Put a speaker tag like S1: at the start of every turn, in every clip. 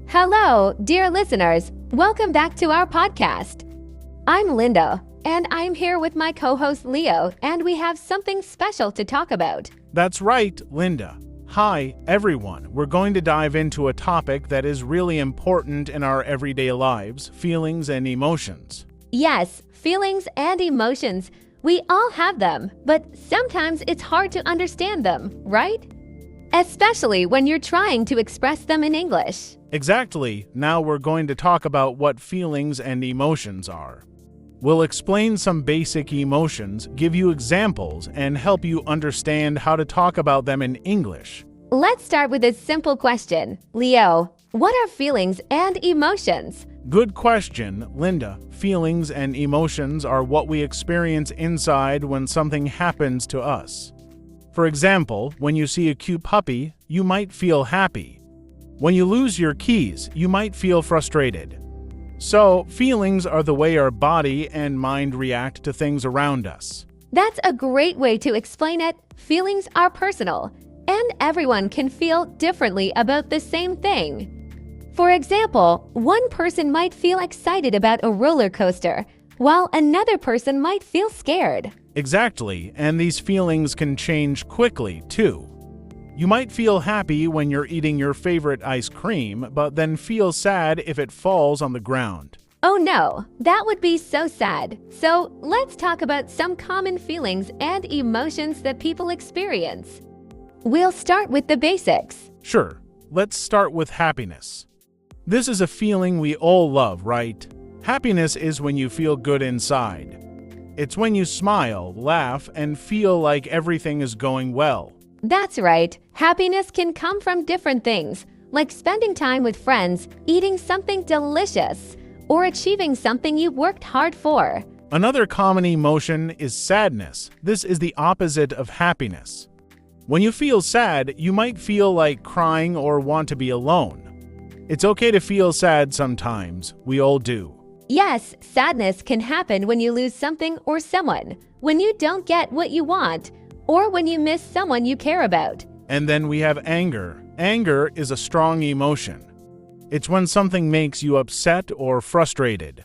S1: Hello, dear listeners. Welcome back to our podcast. I'm Linda, and I'm here with my co-host Leo, and we have something special to talk about.
S2: That's right, Linda. Hi, everyone. We're going to dive into a topic that is really important in our everyday lives, feelings and emotions.
S1: Yes, feelings and emotions. We all have them, but sometimes it's hard to understand them, right? Especially when you're trying to express them in English.
S2: Exactly. Now we're going to talk about what feelings and emotions are. We'll explain some basic emotions, give you examples, and help you understand how to talk about them in English.
S1: Let's start with a simple question. Leo, what are feelings and emotions?
S2: Good question, Linda. Feelings and emotions are what we experience inside when something happens to us. For example, when you see a cute puppy, you might feel happy. When you lose your keys, you might feel frustrated. So, feelings are the way our body and mind react to things around us.
S1: That's a great way to explain it. Feelings are personal, and everyone can feel differently about the same thing. For example, one person might feel excited about a roller coaster, while another person might feel scared.
S2: Exactly, and these feelings can change quickly, too. You might feel happy when you're eating your favorite ice cream, but then feel sad if it falls on the ground.
S1: Oh no, that would be so sad. So let's talk about some common feelings and emotions that people experience. We'll start with the basics.
S2: Sure, let's start with happiness. This is a feeling we all love, right? Happiness is when you feel good inside. It's when you smile, laugh, and feel like everything is going well.
S1: That's right. Happiness can come from different things, like spending time with friends, eating something delicious, or achieving something you worked hard for.
S2: Another common emotion is sadness. This is the opposite of happiness. When you feel sad, you might feel like crying or want to be alone. It's okay to feel sad sometimes. We all do.
S1: Yes, sadness can happen when you lose something or someone, when you don't get what you want, or when you miss someone you care about.
S2: And then we have anger. Anger is a strong emotion. It's when something makes you upset or frustrated.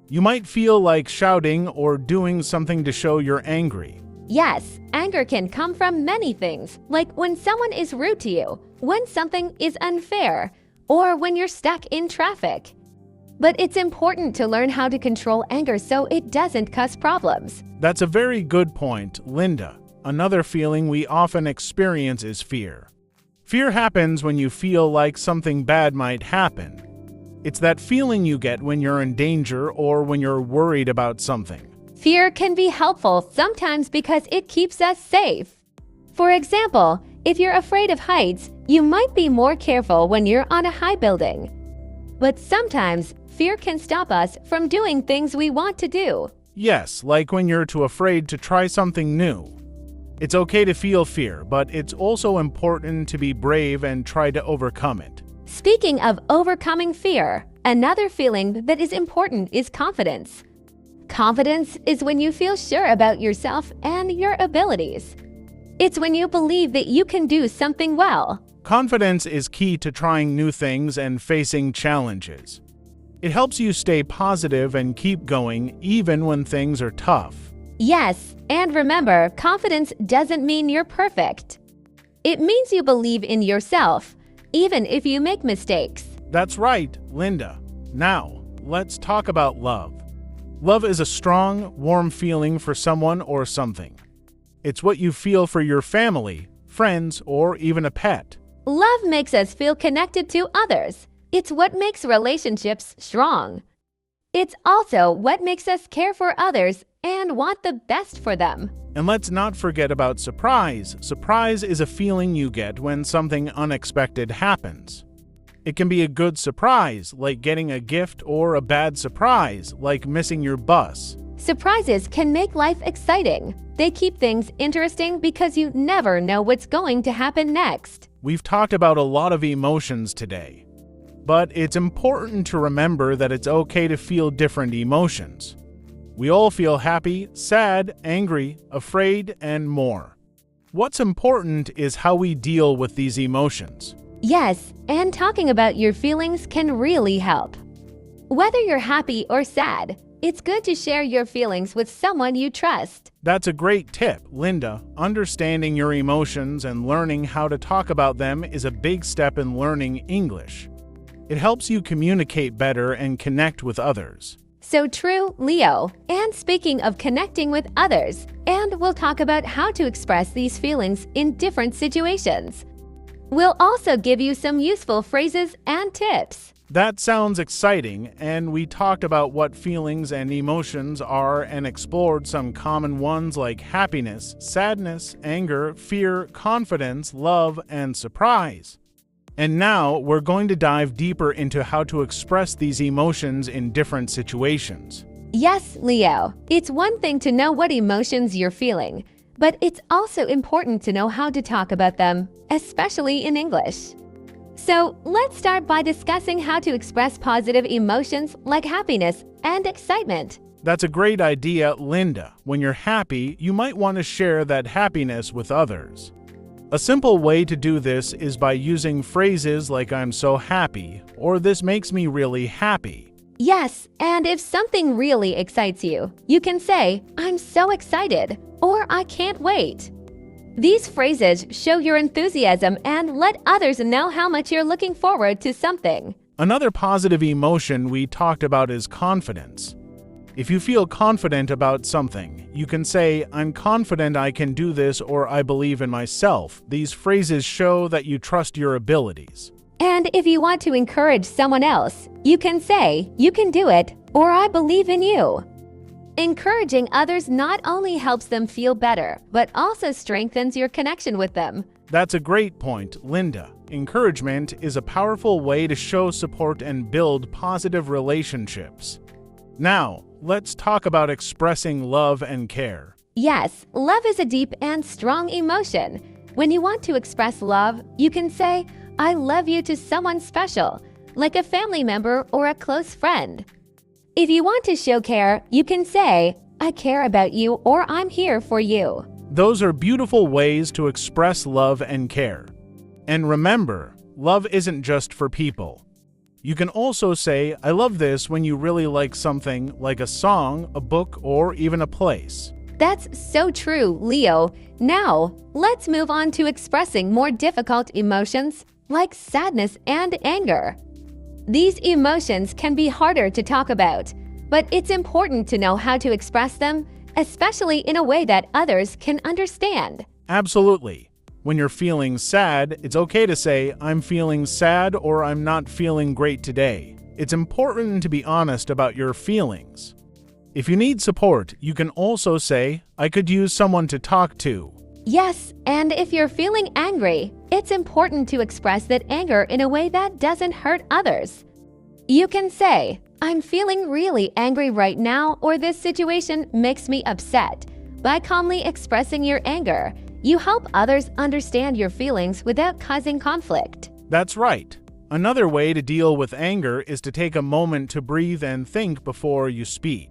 S2: You might feel like shouting or doing something to show you're angry.
S1: Yes, anger can come from many things, like when someone is rude to you, when something is unfair, or when you're stuck in traffic. But it's important to learn how to control anger so it doesn't cause problems.
S2: That's a very good point, Linda. Another feeling we often experience is fear. Fear happens when you feel like something bad might happen. It's that feeling you get when you're in danger or when you're worried about something.
S1: Fear can be helpful sometimes because it keeps us safe. For example, if you're afraid of heights, you might be more careful when you're on a high building. But sometimes, fear can stop us from doing things we want to do.
S2: Yes, like when you're too afraid to try something new. It's okay to feel fear, but it's also important to be brave and try to overcome it.
S1: Speaking of overcoming fear, another feeling that is important is confidence. Confidence is when you feel sure about yourself and your abilities. It's when you believe that you can do something well.
S2: Confidence is key to trying new things and facing challenges. It helps you stay positive and keep going even when things are tough.
S1: Yes, and remember, confidence doesn't mean you're perfect. It means you believe in yourself, even if you make mistakes.
S2: That's right, Linda. Now, let's talk about love. Love is a strong, warm feeling for someone or something. It's what you feel for your family, friends, or even a pet.
S1: Love makes us feel connected to others. It's what makes relationships strong. It's also what makes us care for others and want the best for them.
S2: And let's not forget about surprise. Surprise is a feeling you get when something unexpected happens. It can be a good surprise, like getting a gift, or a bad surprise, like missing your bus.
S1: Surprises can make life exciting. They keep things interesting because you never know what's going to happen next.
S2: We've talked about a lot of emotions today. But it's important to remember that it's okay to feel different emotions. We all feel happy, sad, angry, afraid, and more. What's important is how we deal with these emotions.
S1: Yes, and talking about your feelings can really help. Whether you're happy or sad, it's good to share your feelings with someone you trust.
S2: That's a great tip, Linda. Understanding your emotions and learning how to talk about them is a big step in learning English. It helps you communicate better and connect with others.
S1: So true, Leo. And speaking of connecting with others, and we'll talk about how to express these feelings in different situations. We'll also give you some useful phrases and tips.
S2: That sounds exciting, and we talked about what feelings and emotions are and explored some common ones like happiness, sadness, anger, fear, confidence, love, and surprise. And now we're going to dive deeper into how to express these emotions in different situations.
S1: Yes, Leo, it's one thing to know what emotions you're feeling, but it's also important to know how to talk about them, especially in English. So let's start by discussing how to express positive emotions like happiness and excitement.
S2: That's a great idea, Linda. When you're happy, you might want to share that happiness with others. A simple way to do this is by using phrases like "I'm so happy" or "this makes me really happy."
S1: Yes, and if something really excites you, you can say, "I'm so excited," or "I can't wait." These phrases show your enthusiasm and let others know how much you're looking forward to something.
S2: Another positive emotion we talked about is confidence. If you feel confident about something, you can say, "I'm confident I can do this," or "I believe in myself." These phrases show that you trust your abilities.
S1: And if you want to encourage someone else, you can say, "You can do it," or "I believe in you." Encouraging others not only helps them feel better, but also strengthens your connection with them.
S2: That's a great point, Linda. Encouragement is a powerful way to show support and build positive relationships. Now, let's talk about expressing love and care.
S1: Yes, love is a deep and strong emotion. When you want to express love, you can say, "I love you" to someone special, like a family member or a close friend. If you want to show care, you can say, "I care about you" or "I'm here for you."
S2: Those are beautiful ways to express love and care. And remember, love isn't just for people. You can also say, "I love this" when you really like something, like a song, a book, or even a place.
S1: That's so true, Leo. Now, let's move on to expressing more difficult emotions, like sadness and anger. These emotions can be harder to talk about, but it's important to know how to express them, especially in a way that others can understand.
S2: Absolutely. When you're feeling sad, it's okay to say, "I'm feeling sad" or "I'm not feeling great today." It's important to be honest about your feelings. If you need support, you can also say, "I could use someone to talk to."
S1: Yes, and if you're feeling angry, it's important to express that anger in a way that doesn't hurt others. You can say, "I'm feeling really angry right now," or "this situation makes me upset." By calmly expressing your anger, you help others understand your feelings without causing conflict.
S2: That's right. Another way to deal with anger is to take a moment to breathe and think before you speak.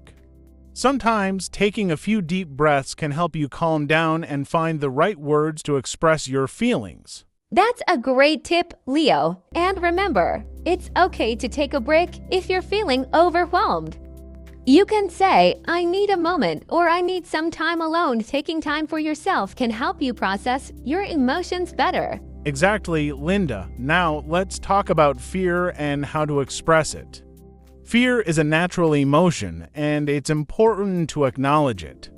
S2: Sometimes taking a few deep breaths can help you calm down and find the right words to express your feelings.
S1: That's a great tip, Leo. And remember, it's okay to take a break if you're feeling overwhelmed. You can say, "I need a moment," or "I need some time alone." Taking time for yourself can help you process your emotions better.
S2: Exactly, Linda. Now let's talk about fear and how to express it. Fear is a natural emotion, and it's important to acknowledge it.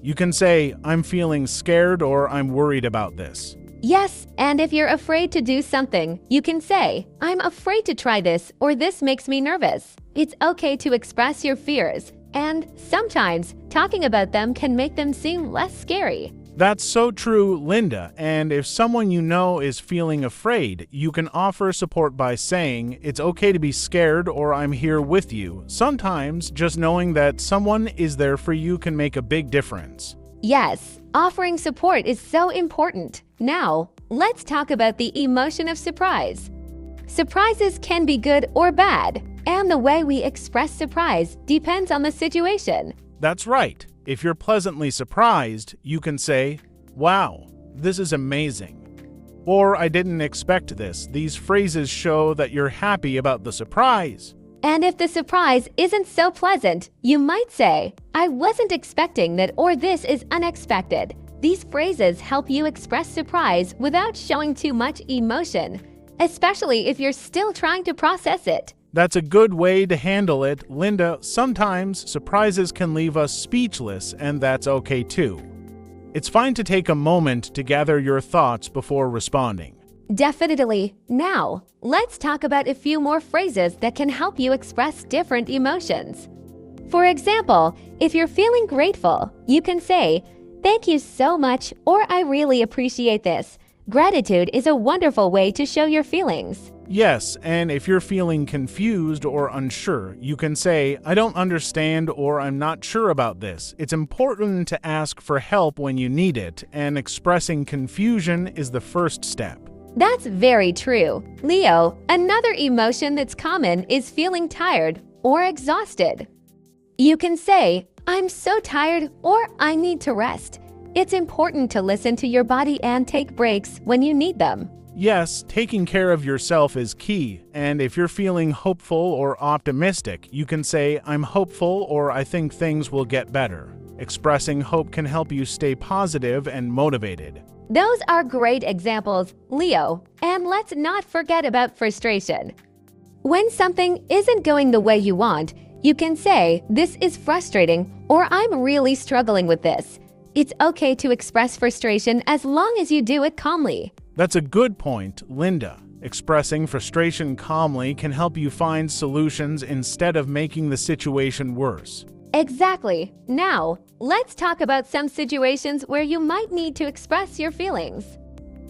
S2: You can say, "I'm feeling scared," or "I'm worried about this."
S1: Yes, and if you're afraid to do something, you can say, "I'm afraid to try this," or "This makes me nervous." It's okay to express your fears, and sometimes talking about them can make them seem less scary.
S2: That's so true, Linda. And if someone you know is feeling afraid, you can offer support by saying, "It's okay to be scared," or "I'm here with you." Sometimes just knowing that someone is there for you can make a big difference.
S1: Yes, offering support is so important. Now, let's talk about the emotion of surprise. Surprises can be good or bad, and the way we express surprise depends on the situation.
S2: That's right. If you're pleasantly surprised, you can say, "Wow, this is amazing." or I didn't expect this. These phrases show that you're happy about the surprise.
S1: And if the surprise isn't so pleasant, you might say, I wasn't expecting that, or this is unexpected. These phrases help you express surprise without showing too much emotion, especially if you're still trying to process it.
S2: That's a good way to handle it, Linda. Sometimes surprises can leave us speechless, and that's okay too. It's fine to take a moment to gather your thoughts before responding.
S1: Definitely. Now, let's talk about a few more phrases that can help you express different emotions. For example, if you're feeling grateful, you can say, "Thank you so much," or "I really appreciate this." Gratitude is a wonderful way to show your feelings.
S2: Yes, and if you're feeling confused or unsure, you can say, "I don't understand," or "I'm not sure about this." It's important to ask for help when you need it, and expressing confusion is the first step.
S1: That's very true. Leo, another emotion that's common is feeling tired or exhausted. You can say, "I'm so tired," or "I need to rest." It's important to listen to your body and take breaks when you need them.
S2: Yes, taking care of yourself is key, and if you're feeling hopeful or optimistic, you can say, "I'm hopeful," or "I think things will get better." Expressing hope can help you stay positive and motivated.
S1: Those are great examples, Leo. And let's not forget about frustration. When something isn't going the way you want, you can say, "This is frustrating," or "I'm really struggling with this." It's okay to express frustration as long as you do it calmly.
S2: That's a good point, Linda. Expressing frustration calmly can help you find solutions instead of making the situation worse.
S1: Exactly. Now, let's talk about some situations where you might need to express your feelings.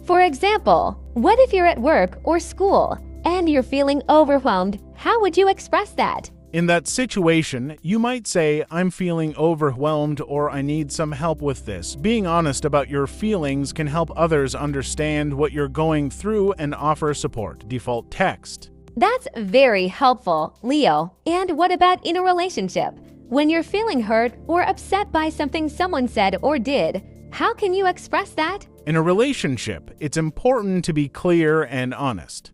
S1: For example, what if you're at work or school and you're feeling overwhelmed? How would you express that?
S2: In that situation, you might say, "I'm feeling overwhelmed," or "I need some help with this." Being honest about your feelings can help others understand what you're going through and offer support. Default text.
S1: That's very helpful, Leo. And what about in a relationship? When you're feeling hurt or upset by something someone said or did, how can you express that?
S2: In a relationship, it's important to be clear and honest.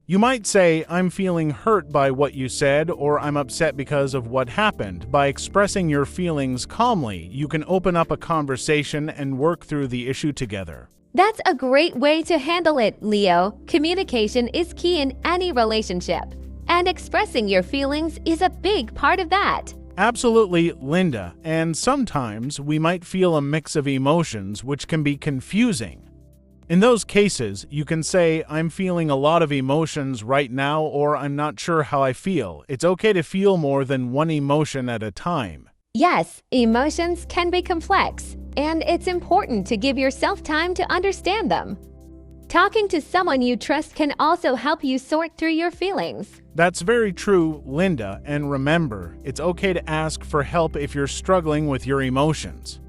S2: You might say, "I'm feeling hurt by what you said," or "I'm upset because of what happened." By expressing your feelings calmly, you can open up a conversation and work through the issue together.
S1: That's a great way to handle it, Leo. Communication is key in any relationship, and expressing your feelings is a big part of that.
S2: Absolutely, Linda, and sometimes we might feel a mix of emotions which can be confusing. In those cases, you can say, "I'm feeling a lot of emotions right now," or "I'm not sure how I feel." It's okay to feel more than one emotion at a time.
S1: Yes, emotions can be complex, and it's important to give yourself time to understand them. Talking to someone you trust can also help you sort through your feelings.
S2: That's very true, Linda, and remember, it's okay to ask for help if you're struggling with your emotions.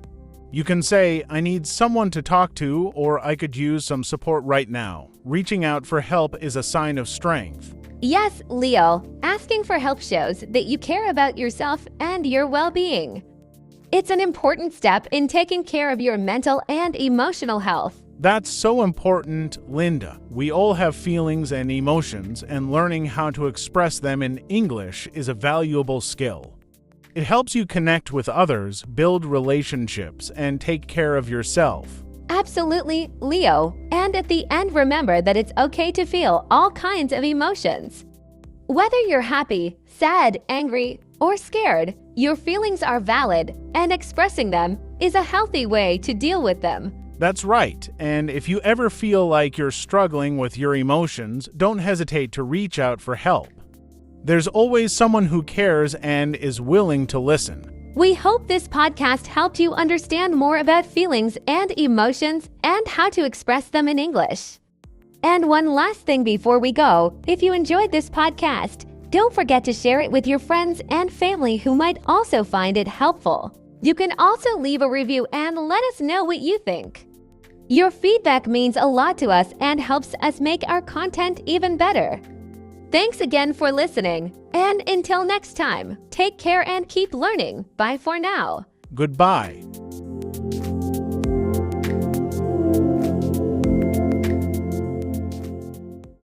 S2: You can say, "I need someone to talk to," or "I could use some support right now." Reaching out for help is a sign of strength.
S1: Yes, Leo, asking for help shows that you care about yourself and your well-being. It's an important step in taking care of your mental and emotional health.
S2: That's so important, Linda. We all have feelings and emotions, and learning how to express them in English is a valuable skill. It helps you connect with others, build relationships, and take care of yourself.
S1: Absolutely, Leo. And at the end, remember that it's okay to feel all kinds of emotions. Whether you're happy, sad, angry, or scared, your feelings are valid, and expressing them is a healthy way to deal with them.
S2: That's right, and if you ever feel like you're struggling with your emotions, don't hesitate to reach out for help. There's always someone who cares and is willing to listen.
S1: We hope this podcast helped you understand more about feelings and emotions and how to express them in English. And one last thing before we go, if you enjoyed this podcast, don't forget to share it with your friends and family who might also find it helpful. You can also leave a review and let us know what you think. Your feedback means a lot to us and helps us make our content even better. Thanks again for listening, and until next time, take care and keep learning. Bye for now.
S2: Goodbye.